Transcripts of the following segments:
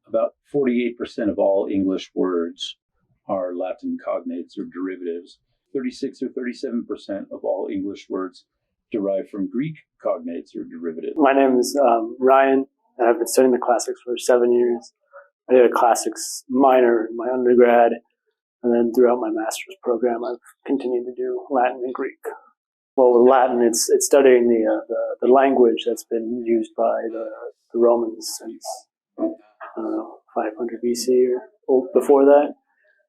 About 48% of all English words are Latin cognates or derivatives. 36 or 37% of all English words derive from Greek cognates or derivatives. My name is Ryan, and I've been studying the classics for 7 years. I did a classics minor in my undergrad, and then throughout my master's program, I've continued to do Latin and Greek. Well, with Latin, it's studying the language that's been used by the Romans since 500 BC or before that,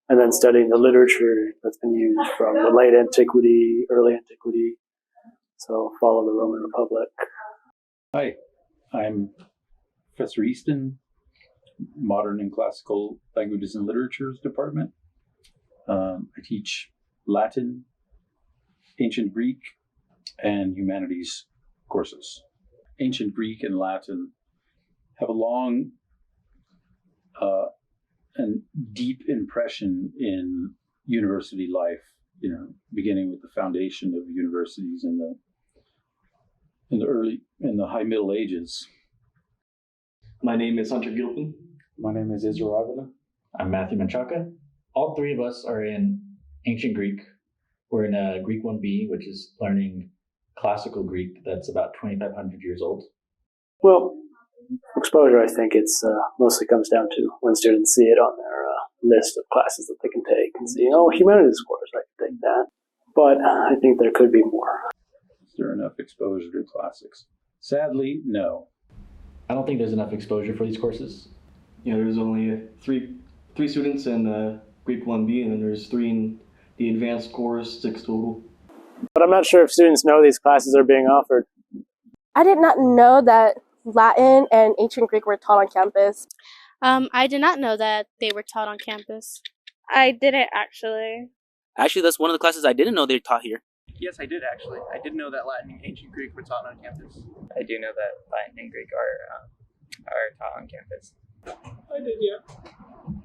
and then studying the literature that's been used from the late antiquity, early antiquity. So follow the Roman Republic. Hi, I'm Professor Easton, Modern and Classical Languages and Literatures Department. I teach Latin, Ancient Greek, and Humanities courses. Ancient Greek and Latin have a long and deep impression in university life, beginning with the foundation of universities in the high Middle Ages. My name is Hunter Gilpin. My name is Israel Avila. I'm Matthew Menchaca. All three of us are in Ancient Greek. We're in a Greek 1B, which is learning classical Greek that's about 2,500 years old. Well, exposure, I think it's mostly comes down to when students see it on their list of classes that they can take and see, humanities course, I can take that. But I think there could be more. Is there enough exposure to classics? Sadly, no. I don't think there's enough exposure for these courses. Yeah, there's only three students in Greek 1B, and then there's 3 in the advanced course, 6 total. But I'm not sure if students know these classes are being offered. I did not know that Latin and Ancient Greek were taught on campus. I did not know that they were taught on campus. I didn't actually. Actually, that's one of the classes I didn't know they taught here. Yes, I did actually. I did know that Latin and Ancient Greek were taught on campus. I do know that Latin and Greek are taught on campus. I did, yeah.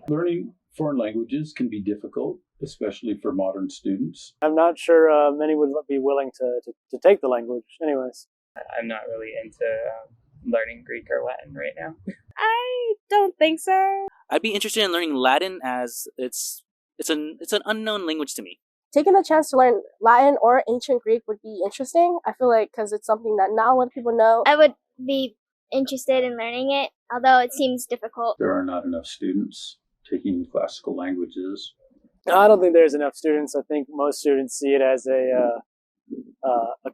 Learning foreign languages can be difficult, especially for modern students. I'm not sure many would be willing to take the language anyways. I'm not really into learning Greek or Latin right now. I don't think so. I'd be interested in learning Latin as it's an unknown language to me. Taking the chance to learn Latin or Ancient Greek would be interesting. I feel like because it's something that not a lot of people know. I would be interested in learning it, although it seems difficult. There are not enough students taking classical languages. No, I don't think there's enough students. I think most students see it as a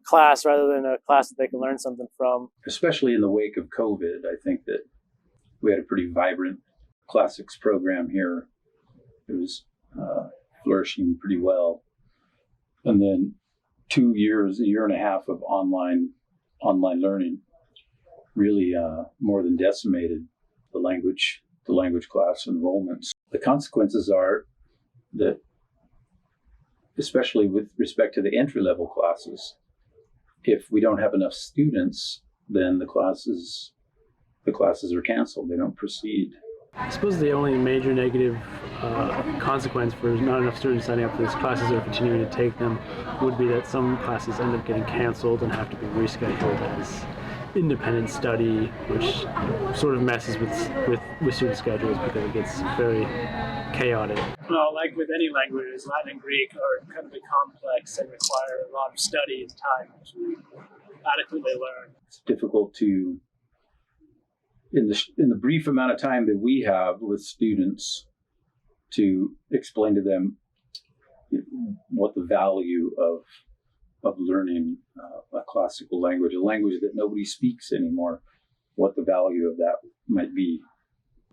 class rather than a class that they can learn something from. Especially in the wake of COVID, I think that we had a pretty vibrant classics program here. It was flourishing pretty well. And then 2 years, a year and a half of online learning really more than decimated the language class enrollments. The consequences are that, especially with respect to the entry-level classes, if we don't have enough students, then the classes are canceled. They don't proceed. I suppose the only major negative consequence for not enough students signing up for these classes or continuing to take them would be that some classes end up getting canceled and have to be rescheduled as independent study, which sort of messes with student schedules because it gets very chaotic. Well, like with any languages, Latin and Greek are incredibly complex and require a lot of study and time to adequately learn. It's difficult to, in the brief amount of time that we have with students, to explain to them what the value of learning a classical language, a language that nobody speaks anymore, what the value of that might be.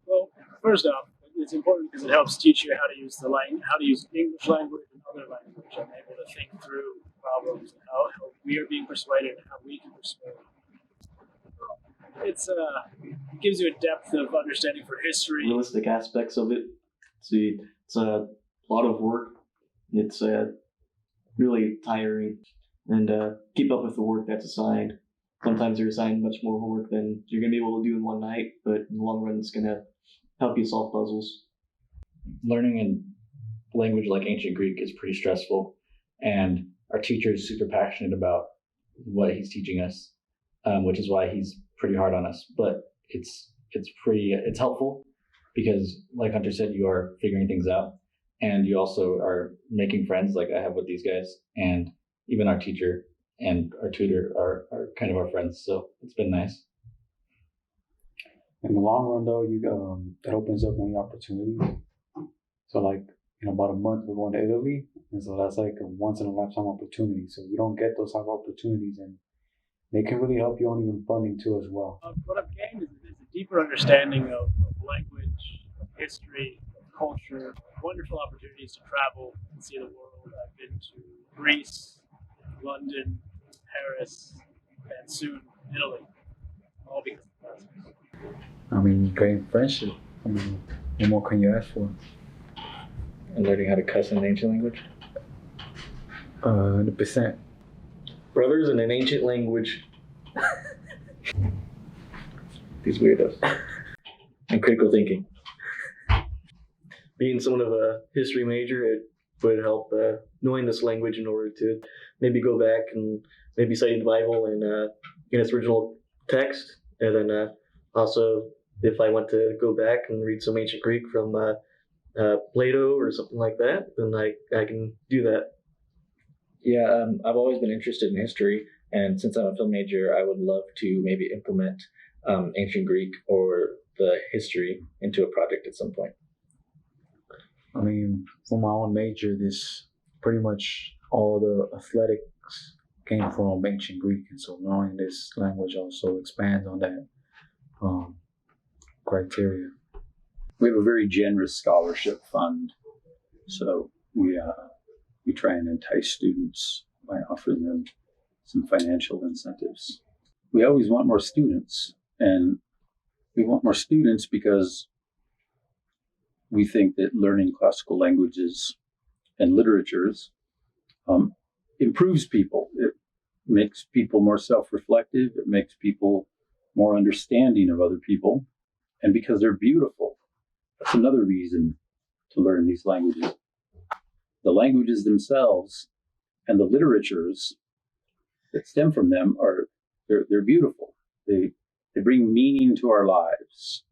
Well, first off, it's important because it helps teach you how to use English language and other language, and able to think through problems and how we are being persuaded and how we can persuade. It gives you a depth of understanding for history. Realistic aspects of it. See, it's a lot of work. It's really tiring, and keep up with the work that's assigned. Sometimes you're assigned much more homework than you're going to be able to do in one night, but in the long run, it's going to help you solve puzzles. Learning a language like Ancient Greek is pretty stressful, and our teacher is super passionate about what he's teaching us, which is why he's pretty hard on us. But it's helpful, because, like Hunter said, you are figuring things out, and you also are making friends, like I have with these guys, and even our teacher and our tutor are kind of our friends. So it's been nice. In the long run, though, it opens up many opportunities. So, like in about a month, we're going to Italy, and so that's like a once in a lifetime opportunity. So you don't get those type of opportunities, and they can really help you on even funding too as well. What I've gained is a deeper understanding of language, of history, of culture, wonderful opportunities to travel and see the world. I've been to Greece, London, Paris, and soon Italy, all because of classes. I mean, great friendship. I mean, what more can you ask for? And learning how to cuss in an ancient language. 100%. Brothers in an ancient language. These weirdos. And critical thinking. Being somewhat of a history major, it would help knowing this language in order to maybe go back and maybe study the Bible in its original text, and then also if I want to go back and read some ancient Greek from Plato or something like that, then I can do that. Yeah, I've always been interested in history, and since I'm a film major, I would love to maybe implement ancient Greek or the history into a project at some point. I mean, for my own major, this pretty much all the athletics came from ancient Greek, and so knowing this language also expands on that criteria. We have a very generous scholarship fund, so we try and entice students by offering them some financial incentives. We always want more students, and we want more students because we think that learning classical languages and literatures improves people. It makes people more self-reflective. It makes people more understanding of other people. And because they're beautiful, that's another reason to learn these languages. The languages themselves and the literatures that stem from them they're beautiful. They bring meaning to our lives.